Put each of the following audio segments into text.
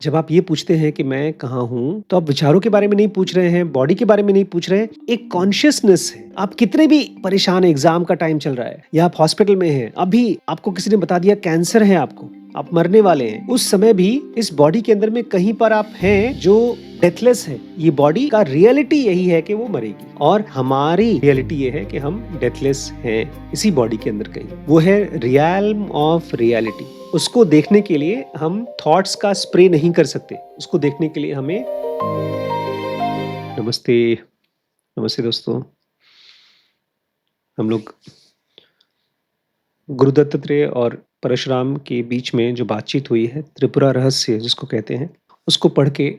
जब आप ये पूछते हैं कि मैं कहाँ हूँ, तो आप विचारों के बारे में नहीं पूछ रहे हैं, बॉडी के बारे में नहीं पूछ रहे हैं, एक कॉन्शियसनेस है। आप कितने भी परेशान हैं, एग्ज़ाम का टाइम चल रहा है या आप हॉस्पिटल में हैं, अभी आपको किसी ने बता दिया कैंसर है आपको, आप मरने वाले हैं। उस समय भी इस बॉडी के अंदर में कहीं पर आप हैं जो डेथलेस है। ये बॉडी का रियलिटी यही है कि वो मरेगी और हमारी रियलिटी ये है कि हम डेथलेस हैं इसी बॉडी के अंदर कहीं। वो है रियल्म ऑफ रियलिटी। उसको देखने के लिए हम थॉट्स का स्प्रे नहीं कर सकते। उसको देखने के लिए हमें नमस्ते, नमस्ते दोस्तों। हम लोग गुरु दत्तात्रेय और परशुराम के बीच में जो बातचीत हुई है, त्रिपुरा रहस्य जिसको कहते हैं, उसको पढ़ के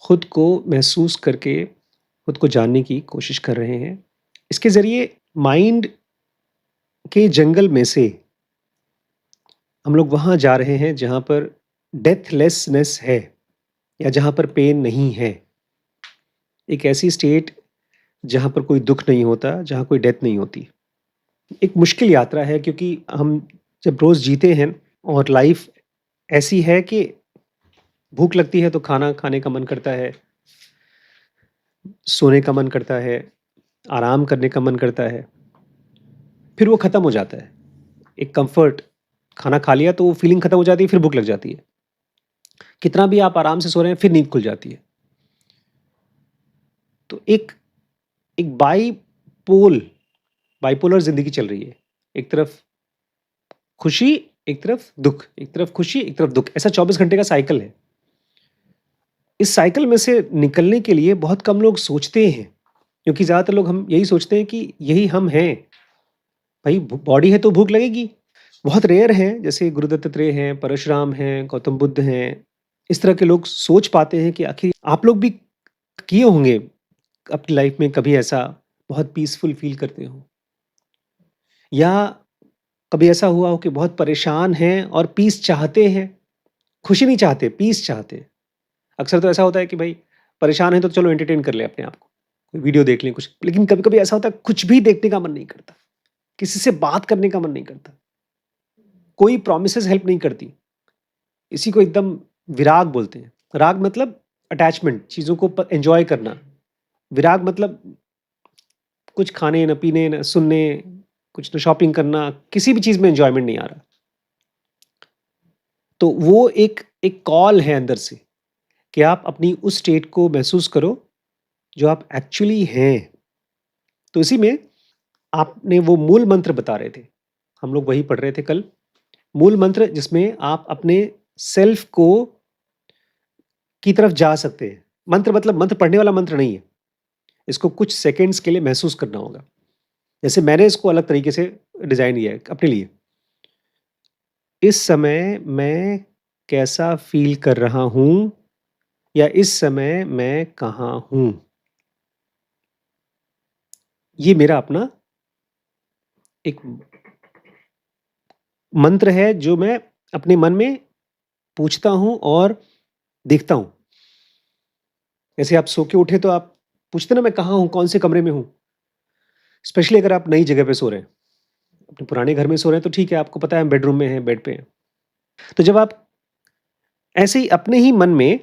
खुद को महसूस करके खुद को जानने की कोशिश कर रहे हैं। इसके ज़रिए माइंड के जंगल में से हम लोग वहाँ जा रहे हैं जहाँ पर डेथलेसनेस है या जहाँ पर पेन नहीं है। एक ऐसी स्टेट जहाँ पर कोई दुःख नहीं होता, जहाँ कोई डेथ नहीं होती। एक मुश्किल यात्रा है क्योंकि हम जब रोज़ जीते हैं और लाइफ़ ऐसी है कि भूख लगती है तो खाना खाने का मन करता है, सोने का मन करता है, आराम करने का मन करता है, फिर वो ख़त्म हो जाता है। एक कम्फ़र्ट, खाना खा लिया तो वो फ़ीलिंग ख़त्म हो जाती है, फिर भूख लग जाती है। कितना भी आप आराम से सो रहे हैं, फिर नींद खुल जाती है। तो एक एक बाइपोलर ज़िंदगी चल रही है। एक तरफ खुशी, एक तरफ दुःख, एक तरफ खुशी, एक तरफ दुःख, ऐसा 24 घंटे का साइकिल है। इस साइकिल में से निकलने के लिए बहुत कम लोग सोचते हैं, क्योंकि ज़्यादातर लोग हम यही सोचते हैं कि यही हम हैं। भई बॉडी है तो भूख लगेगी। बहुत रेयर हैं, जैसे गुरु दत्तात्रेय हैं, परशुराम हैं, गौतम बुद्ध हैं, इस तरह के लोग सोच पाते हैं कि आखिर आप लोग भी किए होंगे अपनी लाइफ में कभी ऐसा बहुत पीसफुल फ़ील करते हो। या कभी ऐसा हुआ हो कि बहुत परेशान हैं और पीस चाहते हैं, खुशी नहीं चाहते, पीस चाहते हैं। अक्सर तो ऐसा होता है कि भाई परेशान हैं तो चलो एंटरटेन कर लें अपने आप को, कोई वीडियो देख लें कुछ। लेकिन कभी-कभी ऐसा होता है कुछ भी देखने का मन नहीं करता, किसी से बात करने का मन नहीं करता, कोई प्रॉमिसेस हेल्प नहीं करती। इसी को एकदम विराग बोलते हैं। राग मतलब अटैचमेंट, चीज़ों को प एन्जॉय करना। विराग मतलब कुछ खाने, ना पीने, ना सुनने, कुछ ना शॉपिंग करना, किसी भी चीज़ में एन्जॉयमेंट नहीं आ रहा। तो वो एक एक कॉल है अंदर से कि आप अपनी उस स्टेट को महसूस करो जो आप एक्चुअली हैं। तो इसी में आपने वो मूल मंत्र बता रहे थे। हम लोग वही पढ़ रहे थे कल। मूल मंत्र जिसमें आप अपने सेल्फ को की तरफ जा सकते हैं। मंत्र मतलब मंत्र पढ़ने वाला मंत्र नहीं है। इसको कुछ सेकंड्स के लिए महसूस करना होगा। जैसे मैंने इसको अलग तरीके से डिज़ाइन किया है अपने लिए। इस समय मैं कैसा फ़ील कर रहा हूँ या इस समय मैं कहाँ हूँ? ये मेरा अपना एक मंत्र है जो मैं अपने मन में पूछता हूँ और देखता हूँ। जैसे आप सो के उठे तो आप पूछते हैं ना मैं कहाँ हूँ? कौन से कमरे में हूँ? स्पेशली अगर आप नई जगह पे सो रहे हैं। अपने पुराने घर में सो रहे हैं तो ठीक है, आपको पता है हम बेडरूम में हैं, बेड पे हैं। तो जब आप ऐसे ही अपने ही मन में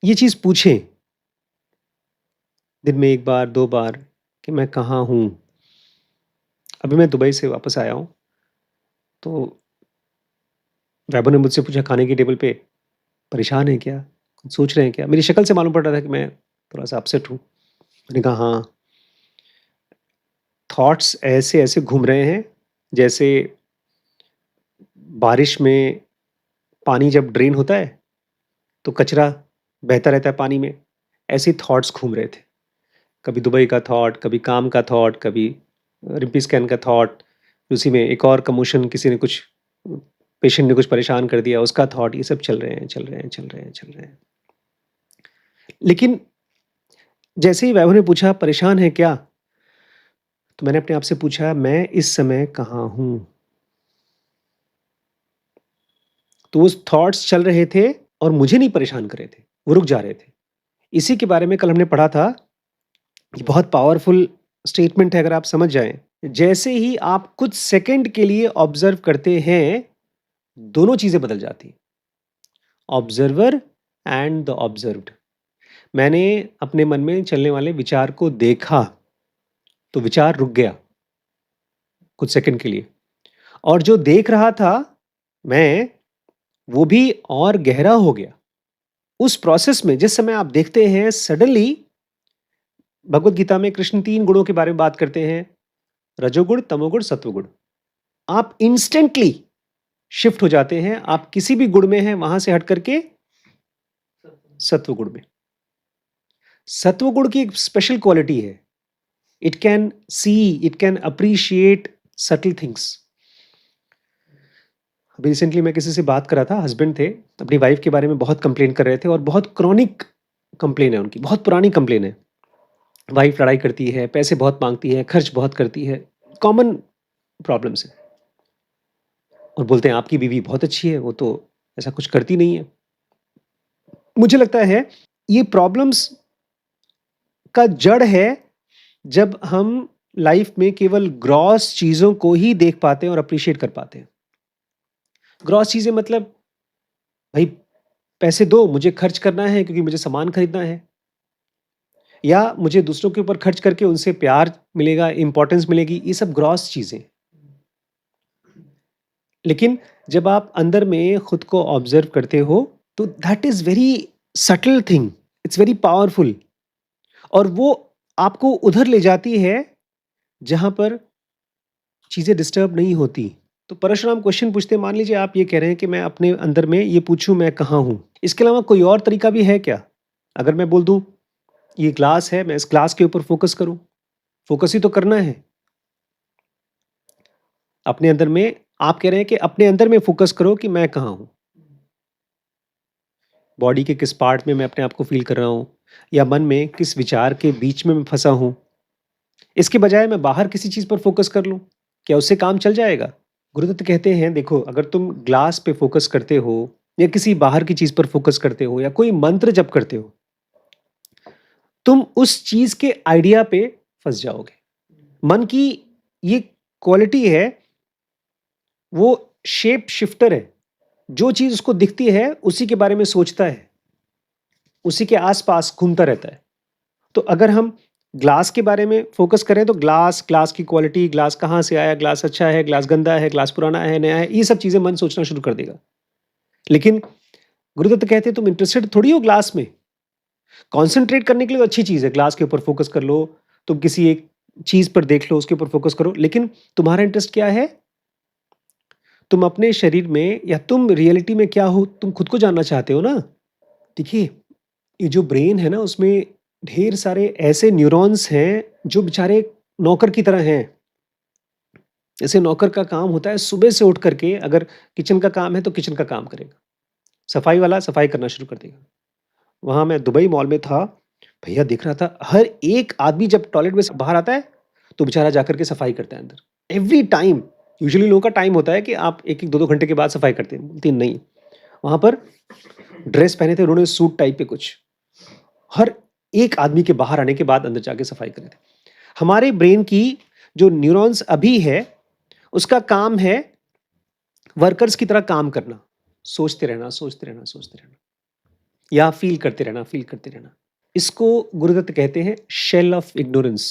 ये चीज़ पूछें, दिन में 1 बार, 2 बार कि मैं कहाँ हूँ? अभी मैं दुबई से वापस आया हूँ, तो वैभव ने मुझसे पूछा खाने की टेबल पे, "परेशान हैं क्या? कुछ सोच रहे हैं क्या?" मेरी शक्ल से मालूम पड़ रहा था कि मैं थोड़ा-सा अपसेट हूँ। मैंने कहा, "हाँ, थॉट्स ऐसे-ऐसे घूम रहे हैं, जैसे बारिश में पानी जब ड्रेन होता है, तो कचरा बहता रहता है पानी में, ऐसे ही थॉट्स घूम रहे थे। कभी दुबई का थॉट, कभी काम का थॉट, कभी रिम्पी स्कैन का थॉट, उसी में एक और कमोशन किसी ने कुछ पेशेंट ने कुछ परेशान कर दिया, उसका थॉट, ये सब चल रहे हैं, चल रहे हैं, चल रहे हैं, चल रहे हैं। लेकिन जैसे ही वैभव ने पूछा, "परेशान है क्या?" तो मैंने अपने आप से पूछा, "मैं इस समय कहाँ हूँ?" तो वो थॉट्स चल रहे थे और मुझे नहीं परेशान कर रहे थे, वो रुक जा रहे थे। इसी के बारे में कल हमने पढ़ा था, ये बहुत पावरफुल स्टेटमेंट है अगर आप समझ जाएँ। जैसे ही आप कुछ सेकंड के लिए ऑब्ज़र्व करते हैं, दोनों चीज़ें बदल जाती हैं। Observer and the observed. मैंने अपने मन में चलने वाले विचार को देखा, तो विचार रुक गया कुछ सेकंड के लिए, और जो देख रहा था मैं, वो भी और गहरा हो गया। उस प्रोसेस में जिस समय आप देखते हैं, सडनली भगवत गीता में कृष्ण 3 गुणों के बारे में बात करते हैं, रजोगुण, तमोगुण, सत्वगुण। आप इंस्टेंटली शिफ्ट हो जाते हैं, आप किसी भी गुण में हैं वहां से हट करके सत्वगुण में। सत्वगुण की एक स्पेशल क्वालिटी है, it can see, it can appreciate subtle things. अभी रिसेंटली मैं किसी से बात कर रहा था, हस्बैंड थे, अपनी वाइफ के बारे में बहुत कंप्लेन कर रहे थे, और बहुत क्रॉनिक कंप्लेन है उनकी, बहुत पुरानी कंप्लेन है। वाइफ लड़ाई करती है, पैसे बहुत मांगती है, खर्च बहुत करती है, कॉमन प्रॉब्लम्स है। और बोलते हैं आपकी बीवी बहुत अच्छी है, वो तो ऐसा कुछ करती नहीं है। मुझे लगता है ये प्रॉब्लम्स का जड़ है जब हम लाइफ में केवल ग्रॉस चीजों को ही देख पाते हैं और अप्रिशिएट कर पाते हैं। ग्रॉस चीजें मतलब, भाई पैसे दो, मुझे खर्च करना है क्योंकि मुझे सामान खरीदना है, या मुझे दूसरों के ऊपर खर्च करके उनसे प्यार मिलेगा, इंपॉर्टेंस मिलेगी, ये सब ग्रॉस चीजें। लेकिन जब आप अंदर में खुद को ऑब्जर्व करते हो, तो that is very subtle thing, it's very powerful, और वो आपको उधर ले जाती है जहां पर चीजें डिस्टर्ब नहीं होती। तो परशुराम क्वेश्चन पूछते हैं, मान लीजिए आप ये कह रहे हैं कि मैं अपने अंदर में ये पूछूं मैं कहाँ हूं, इसके अलावा कोई और तरीका भी है क्या? अगर मैं बोल दूं ये ग्लास है, मैं इस ग्लास के ऊपर फोकस करूं, फोकस ही तो करना है अपने अंदर में। आप कह रहे हैं कि अपने अंदर में फोकस करो कि मैं कहाँ हूं, बॉडी के किस पार्ट में मैं अपने आप को फील कर रहा हूं, या मन में किस विचार के बीच में मैं फंसा हूं। इसके बजाय मैं बाहर किसी चीज पर फोकस कर लूं, क्या उससे काम चल जाएगा? गुरुदत्त कहते हैं, देखो अगर तुम ग्लास पे फोकस करते हो, या किसी बाहर की चीज पर फोकस करते हो, या कोई मंत्र जप करते हो, तुम उस चीज के आइडिया पे फंस जाओगे। मन की ये क्वालिटी है, वो शेप शिफ्टर है, जो चीज उसको दिखती है उसी के बारे में सोचता है, उसी के आसपास घूमता रहता है। तो अगर हम ग्लास के बारे में फोकस करें, तो ग्लास, ग्लास की क्वालिटी, ग्लास कहाँ से आया, ग्लास अच्छा है, ग्लास गंदा है, ग्लास पुराना है, नया है, ये सब चीजें मन सोचना शुरू कर देगा। लेकिन गुरुदत्त कहते हैं तुम इंटरेस्टेड थोड़ी हो ग्लास में, कॉन्सेंट्रेट करने के लिए तो अच्छी चीज है, ग्लास के ऊपर फोकस कर लो, तुम किसी एक चीज पर देख लो, उसके ऊपर फोकस करो, लेकिन तुम्हारा इंटरेस्ट क्या है? तुम अपने शरीर में, या तुम रियलिटी में क्या हो, तुम खुद को जानना चाहते हो ना। देखिए, ये जो ब्रेन है ना, उसमें ढेर सारे ऐसे न्यूरॉन्स हैं जो बेचारे नौकर की तरह हैं। जैसे नौकर का काम होता है सुबह से उठ करके, अगर किचन का काम है तो किचन का काम करेगा, सफाई वाला सफाई करना शुरू कर देगा। वहां मैं दुबई मॉल में था, भैया देख रहा था हर एक आदमी जब टॉयलेट में से बाहर आता है तो बेचारा जाकर के सफाई करता है अंदर, एवरी टाइम। यूजुअली लोगों का टाइम होता है कि आप एक एक दो दो घंटे के बाद सफाई करते हैं, बोलते हैं नहीं। वहां पर ड्रेस पहने थे उन्होंने, सूट टाइप के कुछ, हर एक आदमी के बाहर आने के बाद अंदर जाके सफाई कर रहे थे। हमारे ब्रेन की जो न्यूरॉन्स अभी है, उसका काम है वर्कर्स की तरह काम करना, सोचते रहना, सोचते रहना, सोचते रहना, या फील करते रहना, फील करते रहना। इसको गुरुदत्त कहते हैं शेल ऑफ इग्नोरेंस।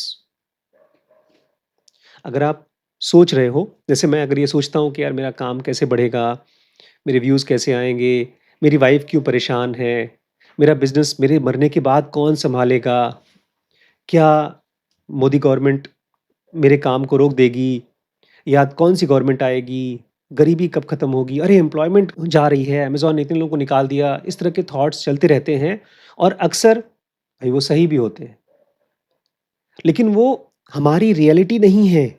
अगर आप सोच रहे हो, जैसे मैं अगर ये सोचता हूँ कि यार मेरा काम कैसे बढ़ेगा, मेरे व्यूज़ कैसे आएंगे, मेरी वाइफ क्यों परेशान है, मेरा बिजनेस मेरे मरने के बाद कौन संभालेगा, क्या मोदी गवर्नमेंट मेरे काम को रोक देगी, या कौन सी गवर्नमेंट आएगी, गरीबी कब खत्म होगी, अरे एम्प्लॉयमेंट जा रही है, अमेजोन ने इतने लोगों को निकाल दिया, इस तरह के थॉट्स चलते रहते हैं, और अक्सर भाई वो सही भी होते हैं, लेकिन वो हमारी रियलिटी नहीं है।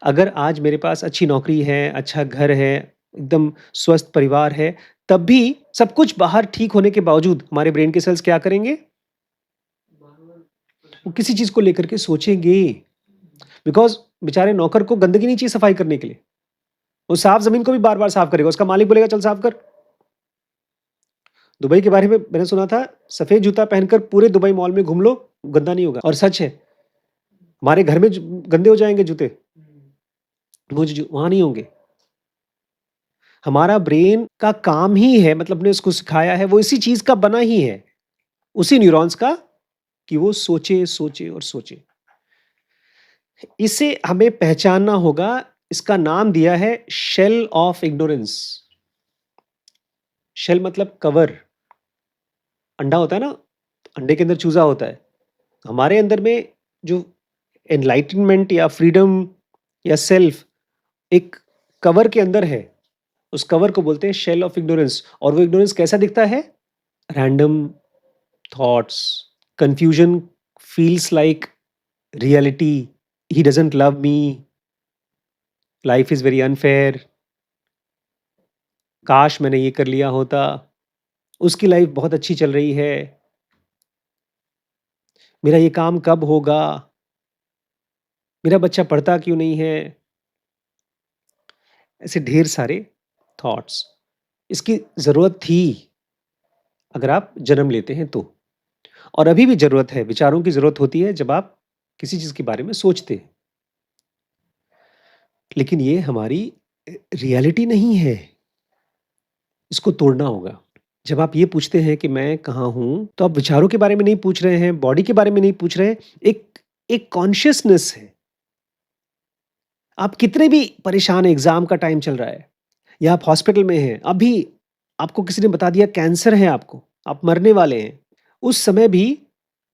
अगर आज मेरे पास अच्छी नौकरी है, अच्छा घर है, एकदम स्वस्थ परिवार है, तब भी सब कुछ बाहर ठीक होने के बावजूद हमारे ब्रेन के सेल्स क्या करेंगे? वो किसी चीज को लेकर के सोचेंगे, बिकॉज बेचारे नौकर को गंदगी नहीं चाहिए सफाई करने के लिए, वो साफ जमीन को भी बार बार साफ करेगा, उसका मालिक बोलेगा चल साफ कर। दुबई के बारे में मैंने सुना था, सफेद जूता पहनकर पूरे दुबई मॉल में घूम लो, गंदा नहीं होगा, और सच है। हमारे घर में गंदे हो जाएंगे जूते, वो वहां नहीं होंगे। हमारा ब्रेन का काम ही है, मतलब ने उसको सिखाया है, वो इसी चीज़ का बना ही है, उसी न्यूरॉन्स का, कि वो सोचे, सोचे और सोचे। इसे हमें पहचानना होगा, इसका नाम दिया है शेल ऑफ इग्नोरेंस। शेल मतलब कवर। अंडा होता है ना, अंडे के अंदर चूज़ा होता है। हमारे अंदर में जो एनलाइटनमेंट या फ्रीडम या सेल्फ एक कवर के अंदर है, उस कवर को बोलते हैं शेल ऑफ इग्नोरेंस। और वो इग्नोरेंस कैसा दिखता है? Random thoughts, confusion feels like reality, he doesn't love me, life is very unfair, काश मैंने ये कर लिया होता, उसकी लाइफ बहुत अच्छी चल रही है, मेरा ये काम कब होगा, मेरा बच्चा पढ़ता क्यों नहीं है, ऐसे ढेर सारे थॉट्स। इसकी ज़रूरत थी अगर आप जन्म लेते हैं तो, और अभी भी ज़रूरत है, विचारों की ज़रूरत होती है जब आप किसी चीज़ के बारे में सोचते हैं। लेकिन ये हमारी रियलिटी नहीं है, इसको तोड़ना होगा। जब आप ये पूछते हैं कि मैं कहाँ हूँ, तो आप विचारों के बारे में नहीं पूछ रहे हैं, बॉडी के बारे में नहीं पूछ रहे हैं, एक एक कॉन्शियसनेस है। आप कितने भी परेशान हैं, एग्ज़ाम का टाइम चल रहा है या आप हॉस्पिटल में हैं, अभी आपको किसी ने बता दिया कैंसर है आपको, आप मरने वाले हैं। उस समय भी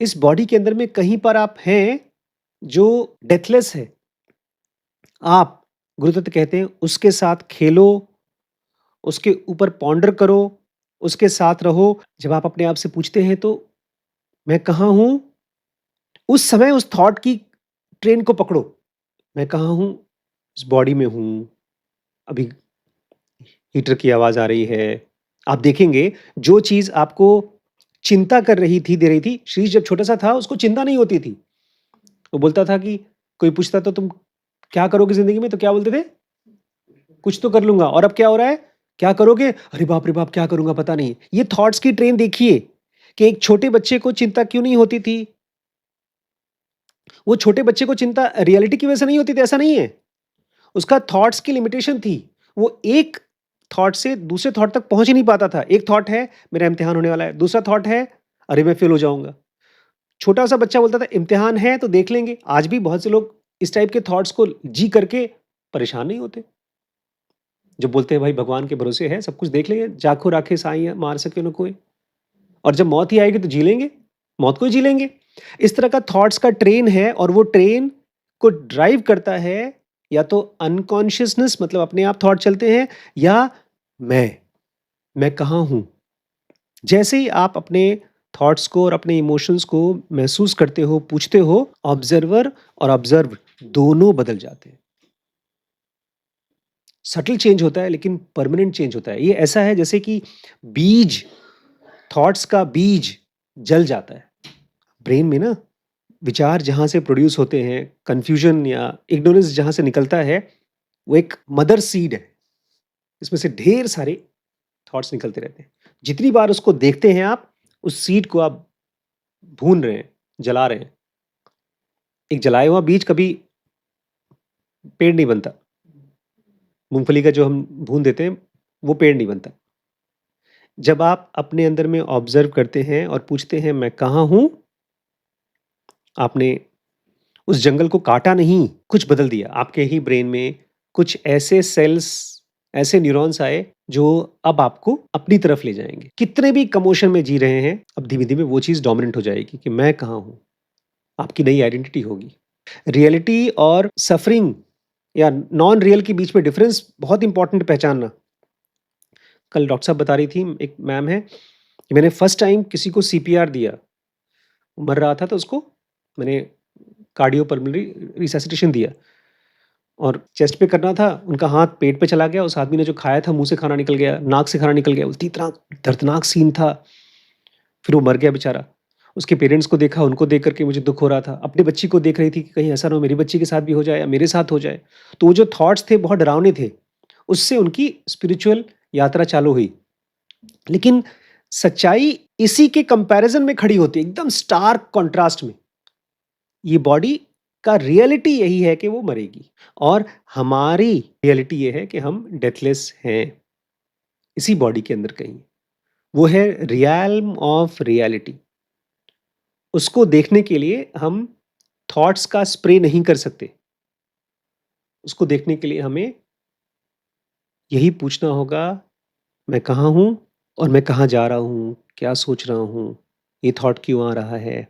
इस बॉडी के अंदर में कहीं पर आप हैं जो डेथलेस है। आप, गुरुदत्त कहते हैं, उसके साथ खेलो, उसके ऊपर पॉन्डर करो, उसके साथ रहो। जब आप अपने आप से पूछते हैं तो मैं कहाँ हूँ? उस समय उस थॉट की ट्रेन को पकड़ो। मैं कहाँ हूँ? इस बॉडी में हूँ। अभी हीटर की आवाज़ आ रही है। आप देखेंगे जो चीज़ आपको चिंता कर रही थी, दे रही थी, शीश जब छोटा-सा था उसको चिंता नहीं होती थी। वो बोलता था कि कोई पूछता था तुम क्या करोगे ज़िंदगी में? तो क्या बोलते थे? कुछ तो कर लूँगा। और अब क्या हो रहा है? क्या करोगे? अरे बाप रे बाप! क्या करूँगा पता नहीं। ये थॉट्स की ट्रेन देखिए कि एक छोटे बच्चे को चिंता क्यों नहीं होती थी? वो छोटे बच्चे को चिंता रियलिटी की वजह से नहीं होती थी, ऐसा नहीं है। उसका थॉट्स की लिमिटेशन थी। वो एक थॉट से दूसरे थॉट तक पहुँच ही नहीं पाता था। एक थॉट है मेरा इम्तिहान होने वाला है, दूसरा थॉट है अरे मैं फेल हो जाऊँगा। छोटा-सा बच्चा बोलता था इम्तिहान है तो देख लेंगे। आज भी बहुत से लोग इस टाइप के थॉट्स को जी करके परेशान नहीं होते। जो बोलते हैं भाई भगवान के भरोसे है, सब कुछ देख लेंगे, जाखो राखे साईं मार सके न कोई। और जब मौत ही आएगी तो जी लेंगे, मौत को ही जी लेंगे। इस तरह का थॉट्स का ट्रेन है और वो ट्रेन को ड्राइव करता है या तो अनकॉन्शियसनेस, मतलब अपने आप थॉट चलते हैं, या मैं कहाँ हूँ? जैसे ही आप अपने थॉट्स को और अपने इमोशंस को महसूस करते हो, पूछते हो, ऑब्जर्वर और ऑब्जर्व्ड दोनों बदल जाते हैं। सटल चेंज होता है लेकिन परमानेंट चेंज होता है। ये ऐसा है जैसे कि बीज, थॉट्स का बीज जल जाता है। ब्रेन में ना विचार जहाँ से प्रोड्यूस होते हैं, कन्फ्यूजन या इग्नोरेंस जहाँ से निकलता है, वो एक मदर सीड है। इसमें से ढेर सारे थॉट्स निकलते रहते हैं। जितनी बार उसको देखते हैं आप, उस सीड को आप भून रहे हैं, जला रहे हैं। एक जलाया हुआ बीज कभी पेड़ नहीं बनता। मूँगफली का जो हम भून देते हैं, वो पेड़ नहीं बनता। जब आप अपने अंदर में ऑब्ज़र्व करते हैं और पूछते हैं मैं कहाँ हूँ? आपने उस जंगल को काटा नहीं, कुछ बदल दिया। आपके ही ब्रेन में कुछ ऐसे सेल्स, ऐसे न्यूरॉन्स आए जो अब आपको अपनी तरफ ले जाएँगे। कितने भी कमोशन में जी रहे हैं, अब धीमे-धीमे वो चीज़ डोमिनेंट हो जाएगी कि मैं कहाँ हूँ? आपकी नई आइडेंटिटी होगी। रियलिटी और सफरिंग या नॉन रियल के बीच में डिफरेंस बहुत इंपॉर्टेंट पहचानना। कल डॉक्टर साहब बता रही थी, एक मैम है, कि मैंने फर्स्ट टाइम किसी को सीपीआर दिया। वो मर रहा था तो उसको मैंने कार्डियोपल्मोनरी रिससिटेशन दिया और चेस्ट पे करना था, उनका हाथ पेट पे चला गया, उस आदमी ने जो खाया था मुँह से खाना निकल गया, नाक से खाना निकल गया। इतना दर्दनाक सीन था। फिर वो मर गया बेचारा। उसके पेरेंट्स को देखा, उनको देख कर के मुझे दुःख हो रहा था। अपनी बच्ची को देख रही थी कि कहीं ऐसा ना हो मेरी बच्ची के साथ भी हो जाए या मेरे साथ हो जाए। तो वो जो थॉट्स थे बहुत डरावने थे। उससे उनकी स्पिरिचुअल यात्रा चालू हुई। लेकिन सच्चाई इसी के कंपैरिज़न में खड़ी होती है, एकदम स्टार्क कॉन्ट्रास्ट में। ये बॉडी का रियलिटी यही है कि वो मरेगी और हमारी रियलिटी ये है कि हम डेथलेस हैं। इसी बॉडी के अंदर कहीं है। वो है रियल्म ऑफ रियलिटी। उसको देखने के लिए हम थॉट्स का स्प्रे नहीं कर सकते। उसको देखने के लिए हमें यही पूछना होगा, मैं कहाँ हूँ और मैं कहाँ जा रहा हूँ? क्या सोच रहा हूँ? ये थॉट क्यों आ रहा है?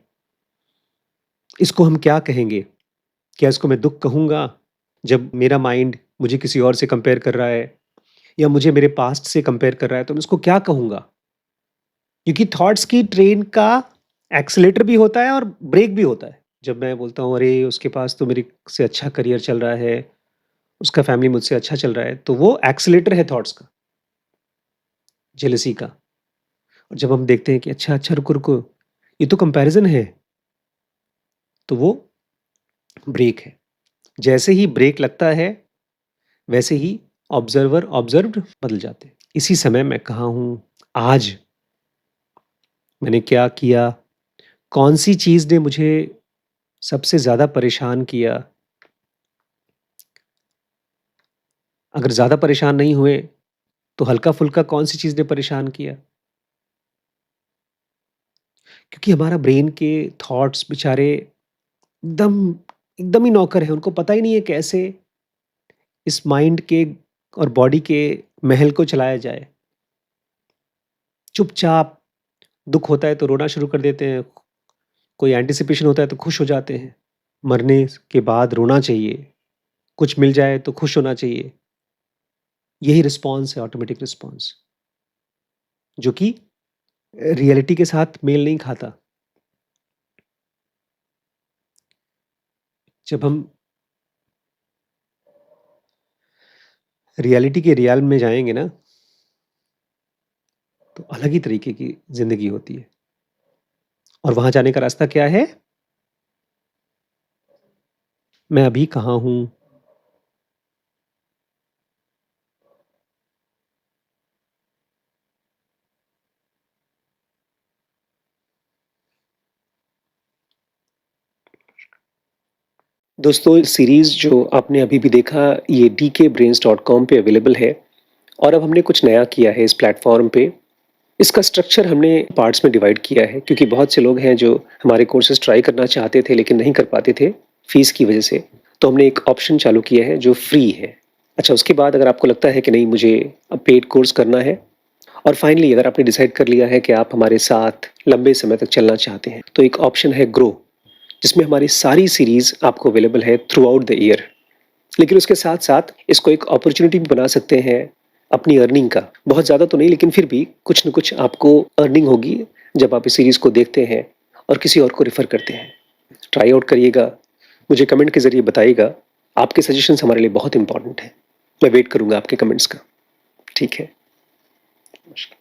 इसको हम क्या कहेंगे? क्या इसको मैं दुःख कहूँगा, जब मेरा माइंड मुझे किसी और से कंपेयर कर रहा है या मुझे मेरे पास्ट से कंपेयर कर रहा है, तो मैं उसको क्या कहूँगा? क्योंकि थॉट्स की ट्रेन का एक्सेलेरेटर भी होता है और ब्रेक भी होता है। जब मैं बोलता हूँ, अरे! उसके पास तो मेरे से अच्छा करियर चल रहा है, उसका फैमिली मुझसे अच्छा चल रहा है, तो वो एक्सेलेरेटर है थॉट्स का, जेलसी का। और जब हम देखते हैं कि अच्छा, अच्छा, रुको, रुको, ये तो कंपैरिज़न है, तो वो ब्रेक है। जैसे ही ब्रेक लगता है, वैसे ही ऑब्ज़र्वर ऑब्ज़र्व्ड बदल जाते हैं। इसी समय मैं कहाँ हूँ? आज मैंने क्या किया? कौन-सी चीज़ ने मुझे सबसे ज़्यादा परेशान किया? अगर ज़्यादा परेशान नहीं हुए, तो हल्का-फुल्का कौन-सी चीज़ ने परेशान किया? क्योंकि हमारा ब्रेन के थॉट्स बेचारे एकदम एकदम ही नौकर हैं, उनको पता ही नहीं है कैसे इस माइंड के और बॉडी के महल को चलाया जाए। चुपचाप दुःख होता है तो रोना शुरू कर देते हैं, कोई एंटिसिपेशन होता है तो खुश हो जाते हैं। मरने के बाद रोना चाहिए, कुछ मिल जाए तो खुश होना चाहिए। यही रिस्पॉन्स है, ऑटोमेटिक रिस्पॉन्स, जो कि रियलिटी के साथ मेल नहीं खाता। जब हम रियलिटी के रियल्म में जाएँगे ना, तो अलग ही तरीके की ज़िंदगी होती है। और वहाँ जाने का रास्ता क्या है? मैं अभी कहाँ हूँ? दोस्तों, सीरीज़ जो आपने अभी भी देखा, ये dkbrains.com पे अवेलेबल है और अब हमने कुछ नया किया है इस प्लेटफ़ॉर्म पे। इसका स्ट्रक्चर हमने पार्ट्स में डिवाइड किया है, क्योंकि बहुत से लोग हैं जो हमारे कोर्सेज़ ट्राई करना चाहते थे लेकिन नहीं कर पाते थे, फ़ीस की वजह से। तो हमने एक ऑप्शन चालू किया है जो फ्री है। अच्छा, उसके बाद अगर आपको लगता है कि नहीं, मुझे अब पेड कोर्स करना है, और फाइनली अगर आपने डिसाइड कर लिया है कि आप हमारे साथ लंबे समय तक चलना चाहते हैं, तो एक ऑप्शन है ग्रो, जिसमें हमारी सारी सीरीज़ आपको अवेलेबल है थ्रू आउट द ईयर। लेकिन उसके साथ-साथ इसको एक अपॉर्च्युनिटी भी बना सकते हैं अपनी अर्निंग का। बहुत ज़्यादा तो नहीं, लेकिन फिर भी कुछ न कुछ आपको अर्निंग होगी जब आप इस सीरीज़ को देखते हैं और किसी और को रेफ़र करते हैं। ट्राई आउट करिएगा, मुझे कमेंट के ज़रिए बताइएगा। आपके सजेशंस हमारे लिए बहुत इम्पोर्टेंट हैं। मैं वेट करूँगा आपके कमेंट्स का। ठीक है। नमस्कार।